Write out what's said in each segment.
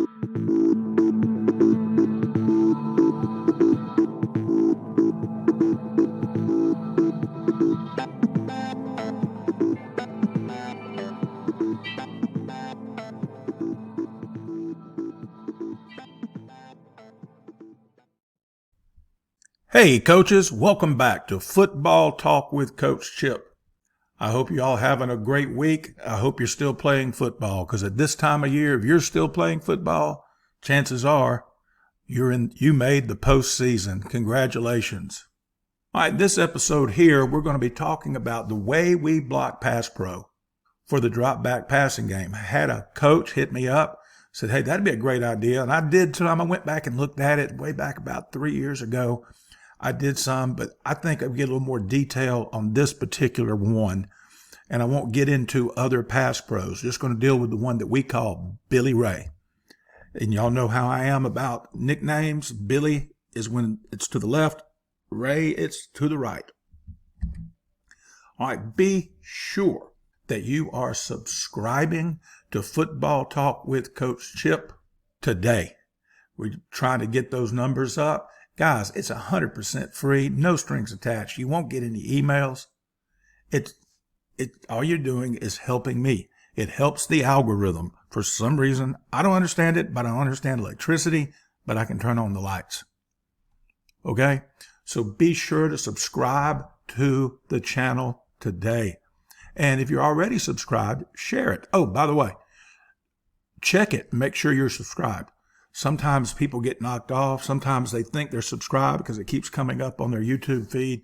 Hey coaches, welcome back to Football Talk with Coach Chip. I hope you all having a great week. I hope you're still playing football, because at this time of year, if you're still playing football, chances are you made the postseason. Congratulations. All right, this episode here, we're going to be talking about the way we block pass pro for the drop back passing game. I had a coach hit me up, said, hey, that'd be a great idea. And I did too. I went back and looked at it way back about 3 years ago. I did some, but I think I'll get a little more detail on this particular one, and I won't get into other pass pros. Just going to deal with the one that we call Billy Ray. And y'all know how I am about nicknames. Billy is when it's to the left. Ray, it's to the right. All right, be sure that you are subscribing to Football Talk with Coach Chip today. We're trying to get those numbers up. Guys, it's 100% free, no strings attached. You won't get any emails. All you're doing is helping me. It helps the algorithm. For some reason, I don't understand it, but I understand electricity, but I can turn on the lights. Okay? So be sure to subscribe to the channel today. And if you're already subscribed, share it. Oh, by the way, check it. Make sure you're subscribed. Sometimes people get knocked off. Sometimes they think they're subscribed because it keeps coming up on their YouTube feed,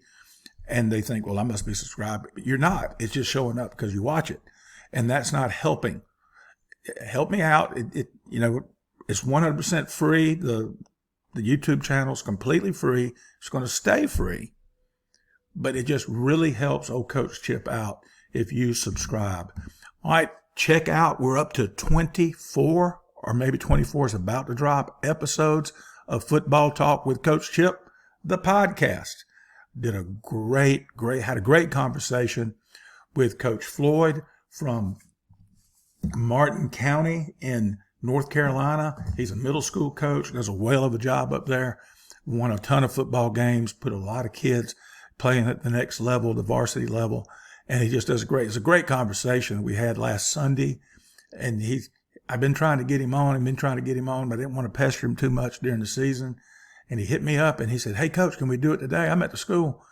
and they think, well, I must be subscribed. But you're not. It's just showing up because you watch it, and that's not helping. Help me out. It's 100% free. The YouTube channel is completely free. It's going to stay free, but it just really helps old Coach Chip out if you subscribe. All right, check out. We're up to 24. Or maybe 24 is about to drop episodes of Football Talk with Coach Chip, the podcast. Had a great conversation with Coach Floyd from Martin County in North Carolina. He's a middle school coach, does a whale of a job up there, won a ton of football games, put a lot of kids playing at the next level, the varsity level, and he just does great. It's a great conversation we had last Sunday, and I've been trying to get him on but I didn't want to pester him too much during the season. And he hit me up and he said, hey, Coach, can we do it today? I'm at the school.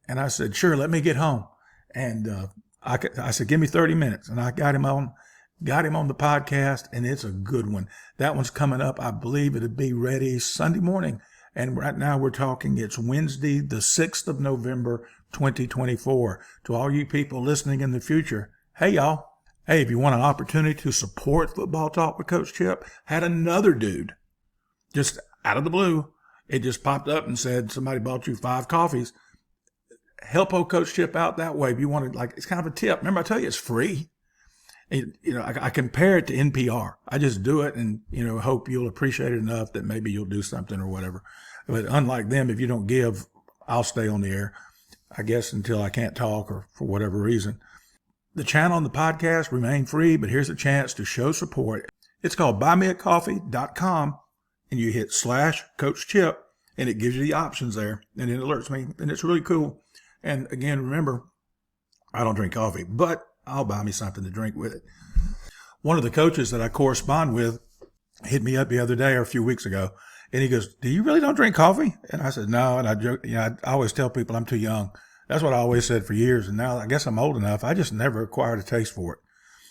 And I said, sure, let me get home. And I said, give me 30 minutes. And I got him on the podcast, and it's a good one. That one's coming up. I believe it'll be ready Sunday morning. And right now we're talking, it's Wednesday, the 6th of November, 2024. To all you people listening in the future, hey, y'all. Hey, if you want an opportunity to support Football Talk with Coach Chip, had another dude just out of the blue. It just popped up and said, somebody bought you 5 coffees. Help old Coach Chip out that way. If you want to, it's kind of a tip. Remember, I tell you, it's free. And, I compare it to NPR. I just do it and, hope you'll appreciate it enough that maybe you'll do something or whatever. But unlike them, if you don't give, I'll stay on the air, I guess, until I can't talk or for whatever reason. The channel and the podcast remain free, but here's a chance to show support. It's called buymeacoffee.com, and you hit /Coach Chip, and it gives you the options there, and it alerts me, and it's really cool. And again, remember, I don't drink coffee, but I'll buy me something to drink with it. One of the coaches that I correspond with hit me up the other day or a few weeks ago, and he goes, do you really don't drink coffee? And I said, no, and I joke, I always tell people I'm too young. That's what I always said for years, and now I guess I'm old enough. I just never acquired a taste for it.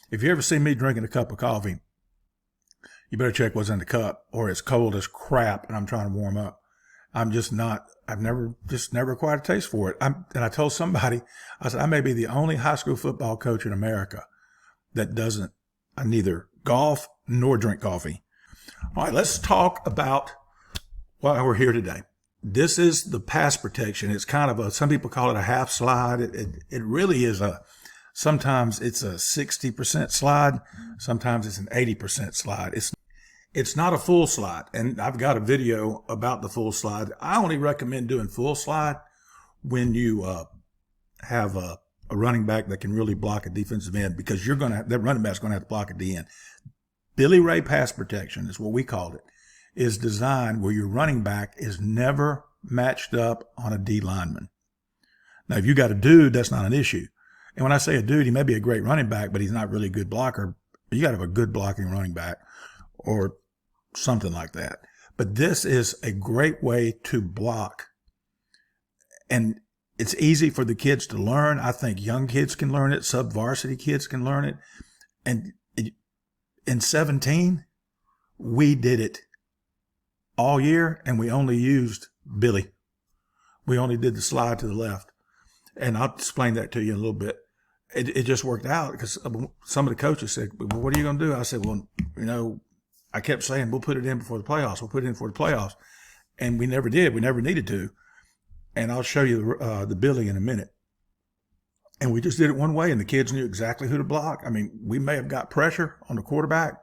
If you ever see me drinking a cup of coffee, you better check what's in the cup, or it's cold as crap and I'm trying to warm up. I've never acquired a taste for it. And I told somebody, I said, I may be the only high school football coach in America that doesn't neither golf nor drink coffee. All right, let's talk about why we're here today. This is the pass protection. It's kind of some people call it a half slide. It really is sometimes it's a 60% slide. Sometimes it's an 80% slide. It's not a full slide. And I've got a video about the full slide. I only recommend doing full slide when you have a running back that can really block a defensive end, because that running back's going to have to block at the end. Billy Ray pass protection is what we called it, is designed where your running back is never matched up on a D lineman. Now, if you got a dude, that's not an issue. And when I say a dude, he may be a great running back, but he's not really a good blocker. You got to have a good blocking running back or something like that. But this is a great way to block. And it's easy for the kids to learn. I think young kids can learn it. Sub-varsity kids can learn it. And in 17, we did it all year, and we only used Billy. We only did the slide to the left. And I'll explain that to you in a little bit. It just worked out because some of the coaches said, well, what are you going to do? I said, well, I kept saying, we'll put it in before the playoffs. We'll put it in before the playoffs. And we never did. We never needed to. And I'll show you the Billy in a minute. And we just did it one way, and the kids knew exactly who to block. I mean, we may have got pressure on the quarterback,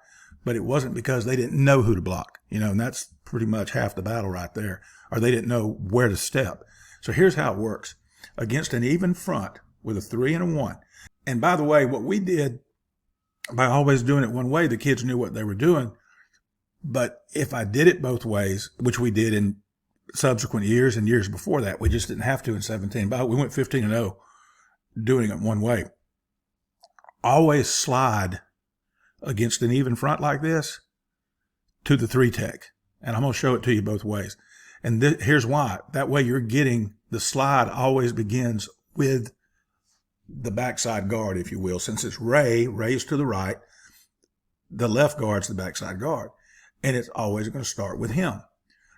but it wasn't because they didn't know who to block, and that's pretty much half the battle right there, or they didn't know where to step. So here's how it works. Against an even front with a 3 and a 1. And by the way, what we did by always doing it one way, the kids knew what they were doing. But if I did it both ways, which we did in subsequent years and years before that, we just didn't have to in 17. But we went 15-0 doing it one way. Always slide against an even front like this to the 3 tech. And I'm going to show it to you both ways. And here's why. That way you're getting the slide always begins with the backside guard, if you will. Since it's Ray's to the right, the left guard's the backside guard. And it's always going to start with him.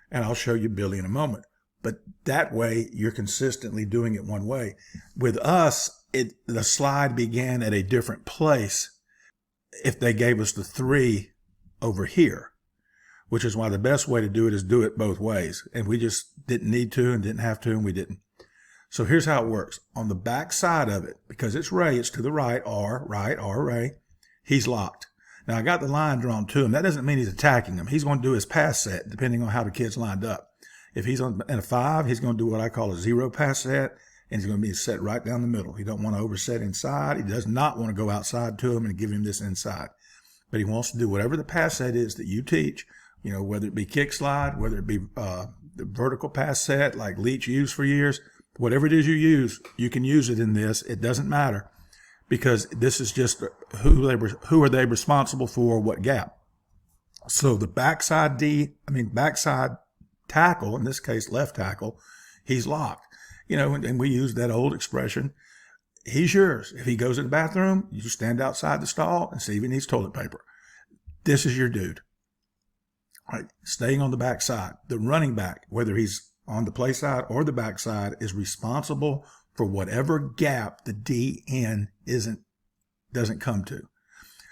And I'll show you Billy in a moment. But that way, you're consistently doing it one way. With us, the slide began at a different place if they gave us the 3 over here, which is why the best way to do it is do it both ways. And we just didn't need to and didn't have to, and we didn't. So here's how it works. On the back side of it, because it's Ray, it's to the right, R, Ray, he's locked. Now, I got the line drawn to him. That doesn't mean he's attacking him. He's going to do his pass set, depending on how the kid's lined up. If he's in a 5, he's going to do what I call a 0 pass set, and he's going to be set right down the middle. He don't want to overset inside. He does not want to go outside to him and give him this inside. But he wants to do whatever the pass set is that you teach, whether it be kick slide, whether it be the vertical pass set like Leach used for years, whatever it is you use, you can use it in this. It doesn't matter because this is just who are they responsible for what gap. So the backside tackle, in this case left tackle, he's locked. And we use that old expression, he's yours. If he goes to the bathroom, you stand outside the stall and see if he needs toilet paper. This is your dude. All right, staying on the backside. The running back, whether he's on the play side or the backside, is responsible for whatever gap the DN doesn't come to.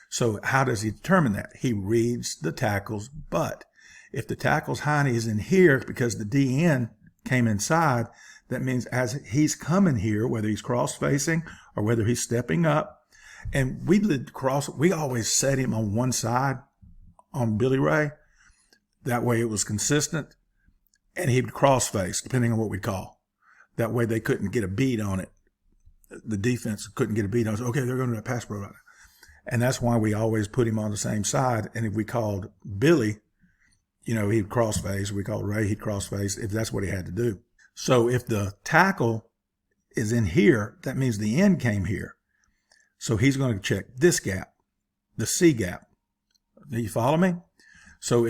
So how does he determine that? He reads the tackle's butt. If the tackle's hiney is in here because the DN came inside, that means as he's coming here, whether he's cross-facing or whether he's stepping up, and we always set him on one side on Billy Ray. That way it was consistent, and he'd cross-face, depending on what we call. That way they couldn't get a beat on it. The defense couldn't get a beat on it. Okay, they're going to do a pass pro right now. And that's why we always put him on the same side. And if we called Billy, he'd cross-face. We called Ray, he'd cross-face, if that's what he had to do. So if the tackle is in here, that means the end came here. So he's going to check this gap, the C gap. Do you follow me? So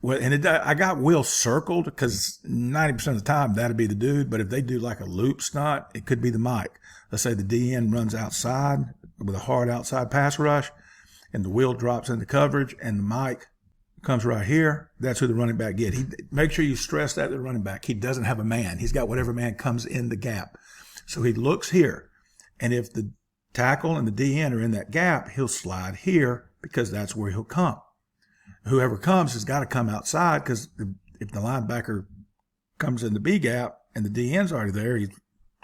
I got Will circled because 90% of the time that'd be the dude. But if they do like a loop stunt, it could be the Mike. Let's say the DN runs outside with a hard outside pass rush, and the Will drops into coverage, and the Mike comes right here. That's who the running back get. Make sure you stress that to the running back. He doesn't have a man. He's got whatever man comes in the gap. So he looks here, and if the tackle and the DN are in that gap, he'll slide here because that's where he'll come. Whoever comes has got to come outside because if the linebacker comes in the B gap and the DN's already there, he's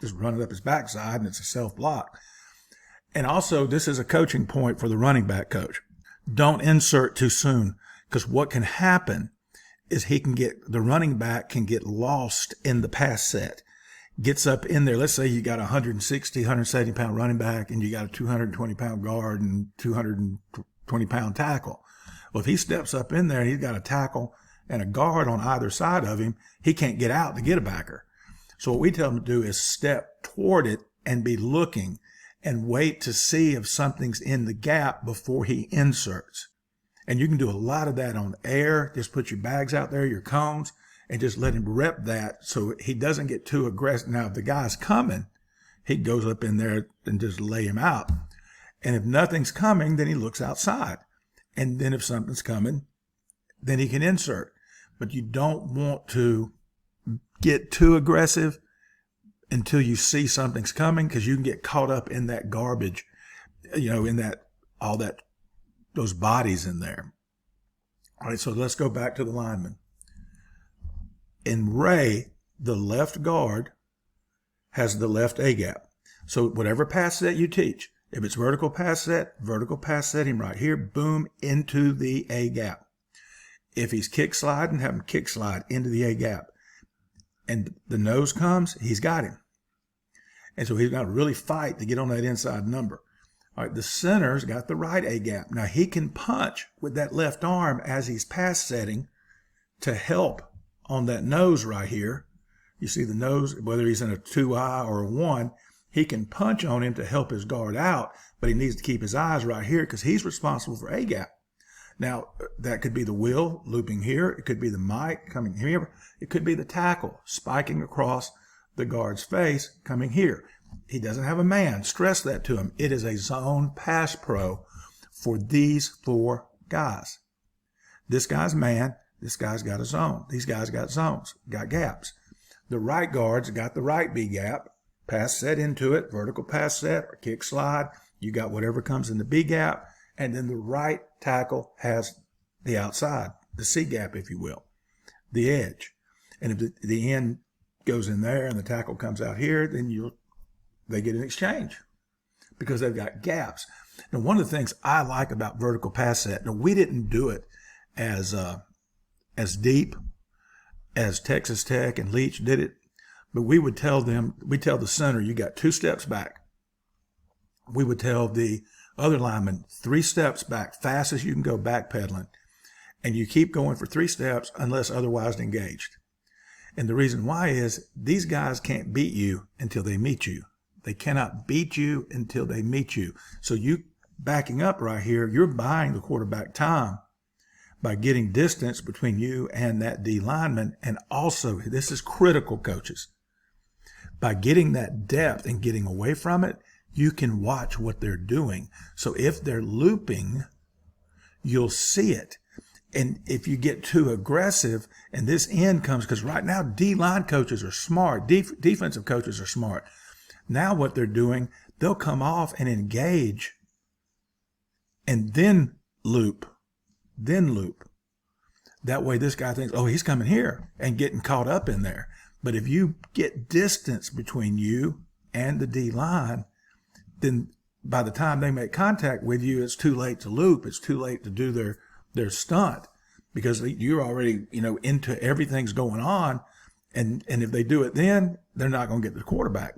just running up his backside and it's a self-block. And also, this is a coaching point for the running back coach. Don't insert too soon because what can happen is the running back can get lost in the pass set. Gets up in there. Let's say you got a 160, 170 pound running back and you got a 220 pound guard and 220 pound tackle. Well, if he steps up in there and he's got a tackle and a guard on either side of him, he can't get out to get a backer. So what we tell him to do is step toward it and be looking and wait to see if something's in the gap before he inserts. And you can do a lot of that on air. Just put your bags out there, your cones, and just let him rep that so he doesn't get too aggressive. Now, if the guy's coming, he goes up in there and just lay him out. And if nothing's coming, then he looks outside. And then if something's coming, then he can insert. But you don't want to get too aggressive until you see something's coming, because you can get caught up in that garbage, in that, all that, those bodies in there. All right, so let's go back to the lineman. In Ray, the left guard has the left A gap. So whatever pass set you teach, if it's vertical pass set him right here, boom, into the A gap. If he's kick sliding, have him kick slide into the A gap. And the nose comes, he's got him. And so he's got to really fight to get on that inside number. All right, the center's got the right A gap. Now he can punch with that left arm as he's pass setting to help on that nose right here. You see the nose, whether he's in a 2-eye or a 1, he can punch on him to help his guard out, but he needs to keep his eyes right here because he's responsible for A gap. Now, that could be the wheel looping here. It could be the mic coming here. It could be the tackle spiking across the guard's face coming here. He doesn't have a man. Stress that to him. It is a zone pass pro for these 4 guys. This guy's man. This guy's got a zone. These guys got zones, got gaps. The right guard's got the right B gap. Pass set into it, vertical pass set or kick slide. You got whatever comes in the B gap. And then the right tackle has the outside, the C gap, if you will, the edge. And if the end goes in there and the tackle comes out here, then they get an exchange because they've got gaps. Now, one of the things I like about vertical pass set, now we didn't do it as deep as Texas Tech and Leach did it, but we tell the center, you got 2 steps back. We would tell the other lineman 3 steps back, fast as you can go backpedaling, and you keep going for 3 steps unless otherwise engaged. And the reason why is these guys can't beat you until they meet you. They cannot beat you until they meet you. So you backing up right here, you're buying the quarterback time by getting distance between you and that D lineman. And also, this is critical, coaches, by getting that depth and getting away from it, you can watch what they're doing. So if they're looping, you'll see it. And if you get too aggressive and this end comes, because right now D-line coaches are smart, defensive coaches are smart. Now what they're doing, they'll come off and engage and then loop. That way this guy thinks, oh, he's coming here, and getting caught up in there. But if you get distance between you and the D-line, then by the time they make contact with you, it's too late to loop. It's too late to do their stunt because you're already, into everything's going on. And if they do it then, they're not going to get the quarterback.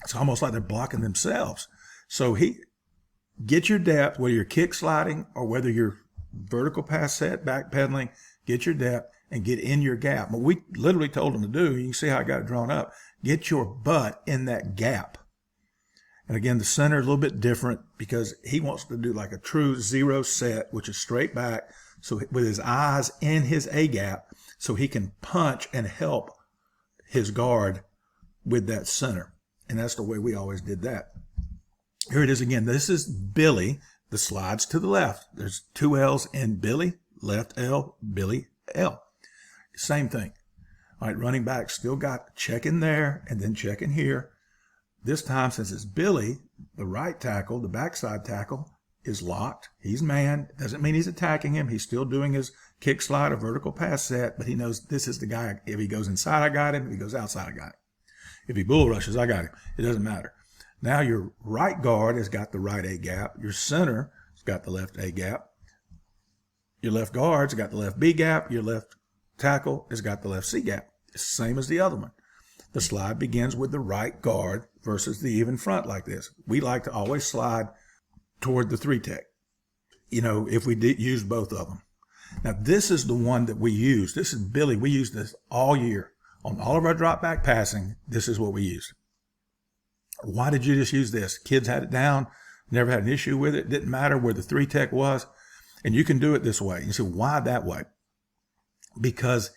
It's almost like they're blocking themselves. So get your depth, whether you're kick sliding or whether you're vertical pass set, backpedaling, get your depth and get in your gap. What we literally told them to do, you can see how I got it drawn up, get your butt in that gap. And again, the center is a little bit different because he wants to do like a true 0 set, which is straight back. So with his eyes in his A gap, so he can punch and help his guard with that center. And that's the way we always did that. Here it is again. This is Billy. The slides to the left. There's 2 L's in Billy, left L, Billy, L. Same thing. All right, running back still got check in there and then check in here. This time, since it's Billy, the right tackle, the backside tackle, is locked. He's man. Doesn't mean he's attacking him. He's still doing his kick slide or vertical pass set, but he knows this is the guy. If he goes inside, I got him. If he goes outside, I got him. If he bull rushes, I got him. It doesn't matter. Now your right guard has got the right A gap. Your center has got the left A gap. Your left guard's got the left B gap. Your left tackle has got the left C gap. It's the same as the other one. The slide begins with the right guard versus the even front like this. We like to always slide toward the 3 tech. if we did use both of them. Now, this is the one that we use. This is Billy. We use this all year. On all of our drop back passing, this is what we used. Why did you just use this? Kids had it down, never had an issue with it. Didn't matter where the 3-tech was. And you can do it this way. You say, why that way? Because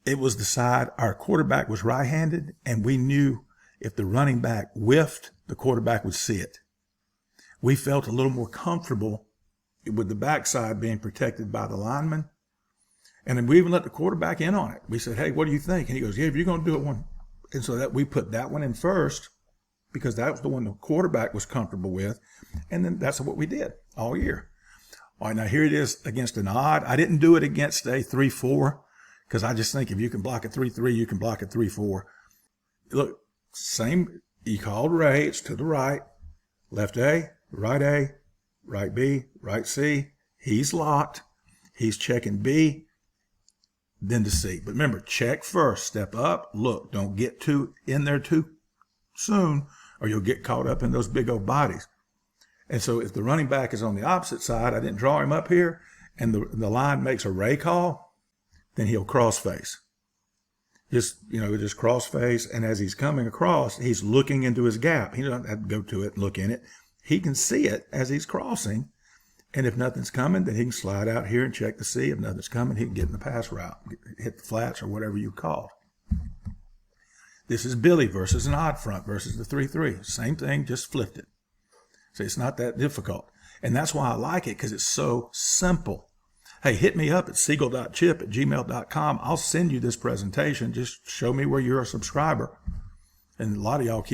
it was the side, our quarterback was right-handed, and we knew if the running back whiffed, the quarterback would see it. We felt a little more comfortable with the backside being protected by the lineman. And then we even let the quarterback in on it. We said, hey, what do you think? And he goes, yeah, if you're going to do it one. And so that we put that one in first because that was the one the quarterback was comfortable with. And then that's what we did all year. All right, now here it is against an odd. I didn't do it against a 3-4 because I just think if you can block a 3-3, you can block a 3-4. Look, same, you called Ray, it's to the right, left A, right B, right C. He's locked. He's checking B, then to C. But remember, check first, step up, look, don't get too in there too soon or you'll get caught up in those big old bodies. And so if the running back is on the opposite side, I didn't draw him up here, and the line makes a Ray call, then he'll cross face. Just cross face. And as he's coming across, he's looking into his gap. He doesn't have to go to it and look in it. He can see it as he's crossing. And if nothing's coming, then he can slide out here and check to see. If nothing's coming, he can get in the pass route, hit the flats or whatever you call. This is Billy versus an odd front versus the 3-3. Same thing, just flipped it. So it's not that difficult. And that's why I like it, because it's so simple. Hey, hit me up at siegel.chip@gmail.com. I'll send you this presentation. Just show me where you're a subscriber. And a lot of y'all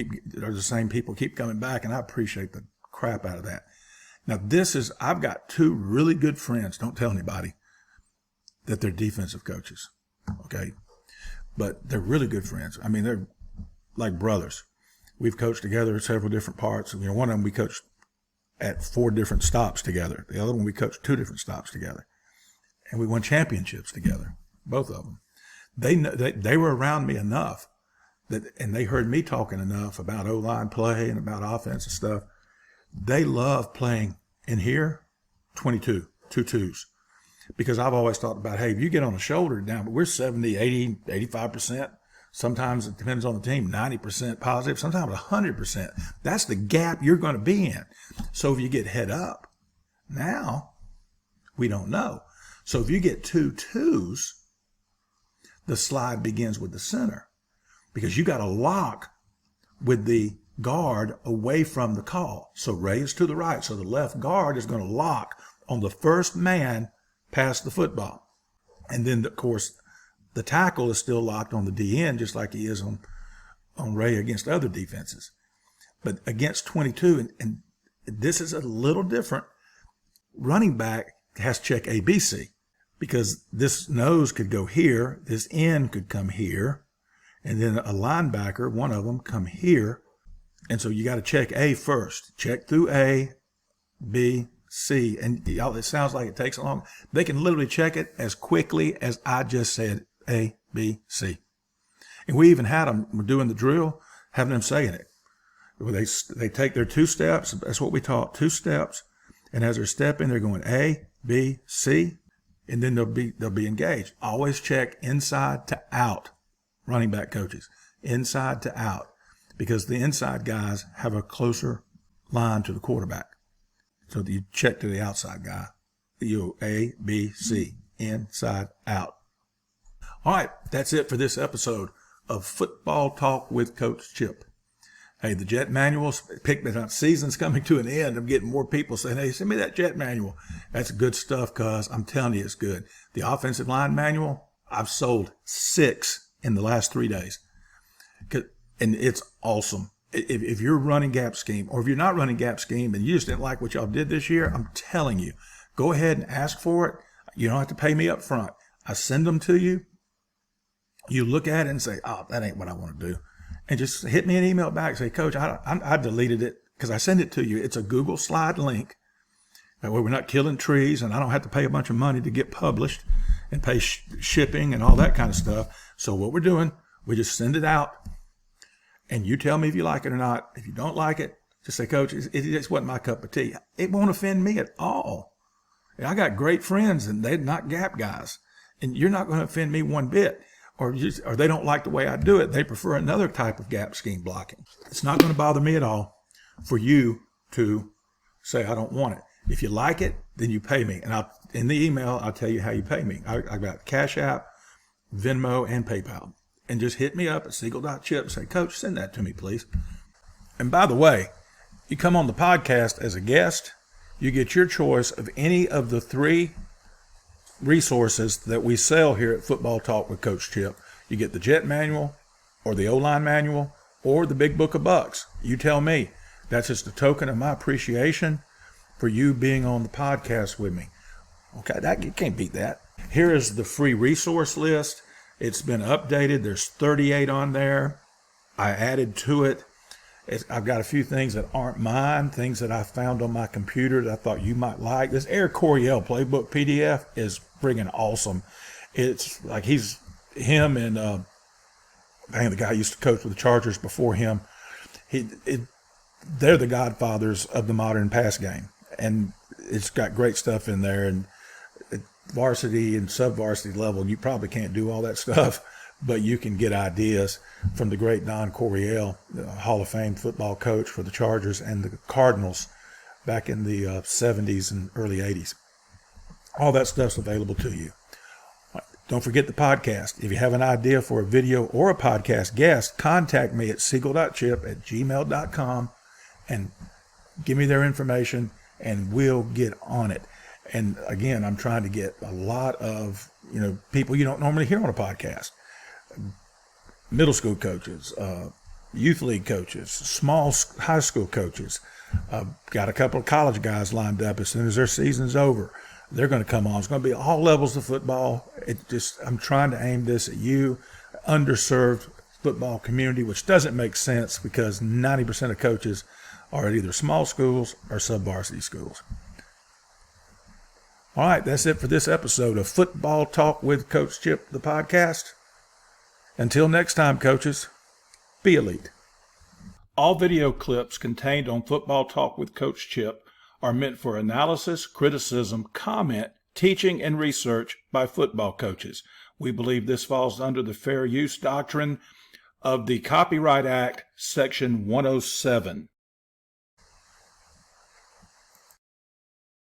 are the same people, keep coming back, and I appreciate the crap out of that. Now, I've got 2 really good friends, don't tell anybody, that they're defensive coaches, okay? But they're really good friends. I mean, they're like brothers. We've coached together at several different parts. One of them we coached at 4 different stops together. The other one we coached 2 different stops together. And we won championships together, both of them. They were around me enough and they heard me talking enough about O-line play and about offense and stuff. They love playing in here, 22, 2-2s. Because I've always thought about, hey, if you get on a shoulder down, but we're 70, 80, 85%. Sometimes it depends on the team, 90% positive, sometimes 100%. That's the gap you're going to be in. So if you get head up, now we don't know. So if you get 2 2s, the slide begins with the center because you got to lock with the guard away from the call. So Ray is to the right. So the left guard is going to lock on the first man past the football. And then, of course, the tackle is still locked on the DN just like he is on Ray against other defenses. But against 22, and this is a little different, running back has to check ABC because this nose could go here, this end could come here, and then a linebacker, one of them, come here. And so you got to check A first. Check through A, B, C. And y'all, it sounds like it takes long. They can literally check it as quickly as I just said, A, B, C. And we even had them doing the drill, having them saying it. They take their 2 steps. That's what we taught, 2 steps. And as they're stepping, they're going A, B, C, and then they'll be engaged. Always check inside to out, running back coaches, inside to out, because the inside guys have a closer line to the quarterback. So you check to the outside guy. A, B, C, inside, out. All right, that's it for this episode of Football Talk with Coach Chip. Hey, the jet manuals, season's coming to an end. I'm getting more people saying, hey, send me that jet manual. That's good stuff, cuz I'm telling you it's good. The offensive line manual, I've sold 6 in the last 3 days. And it's awesome. If you're running gap scheme, or if you're not running gap scheme and you just didn't like what y'all did this year, I'm telling you, go ahead and ask for it. You don't have to pay me up front. I send them to you. You look at it and say, oh, that ain't what I want to do. And just hit me an email back. Say, Coach, I deleted it because I send it to you. It's a Google slide link where we're not killing trees and I don't have to pay a bunch of money to get published and pay shipping and all that kind of stuff. So what we're doing, we just send it out and you tell me if you like it or not. If you don't like it, just say, Coach, it just wasn't my cup of tea. It won't offend me at all. And I got great friends, and they're not gap guys. And you're not going to offend me one bit. Or they don't like the way I do it. They prefer another type of gap scheme blocking. It's not going to bother me at all for you to say, I don't want it. If you like it, then you pay me. And in the email, I'll tell you how you pay me. I got Cash App, Venmo, and PayPal. And just hit me up at siegel.chip and say, Coach, send that to me, please. And by the way, you come on the podcast as a guest, you get your choice of any of the 3 resources that we sell here at Football Talk with Coach Chip. You get the Jet Manual or the O-Line Manual or the Big Book of Bucks. You tell me. That's just a token of my appreciation for you being on the podcast with me. Okay, you can't beat that. Here is the free resource list. It's been updated. There's 38 on there. I added to it. I've got a few things that aren't mine, things that I found on my computer that I thought you might like. This Air Coryell Playbook PDF is friggin' awesome. It's like him and the guy who used to coach with the Chargers before him. They're the godfathers of the modern pass game, and it's got great stuff in there. And at varsity and sub-varsity level, you probably can't do all that stuff, but you can get ideas from the great Don Coryell, the Hall of Fame football coach for the Chargers and the Cardinals back in the 70s and early 80s. All that stuff's available to you. Don't forget the podcast. If you have an idea for a video or a podcast guest, contact me at siegel.chip@gmail.com and give me their information, and we'll get on it. And again, I'm trying to get a lot of people you don't normally hear on a podcast. Middle school coaches, youth league coaches, small high school coaches. Got a couple of college guys lined up. As soon as their season's over, they're going to come on. It's going to be all levels of football. I'm trying to aim this at you, underserved football community, which doesn't make sense because 90% of coaches are at either small schools or sub-varsity schools. All right, that's it for this episode of Football Talk with Coach Chip, the podcast. Until next time, coaches, be elite. All video clips contained on Football Talk with Coach Chip are meant for analysis, criticism, comment, teaching, and research by football coaches. We believe this falls under the fair use doctrine of the Copyright Act, Section 107.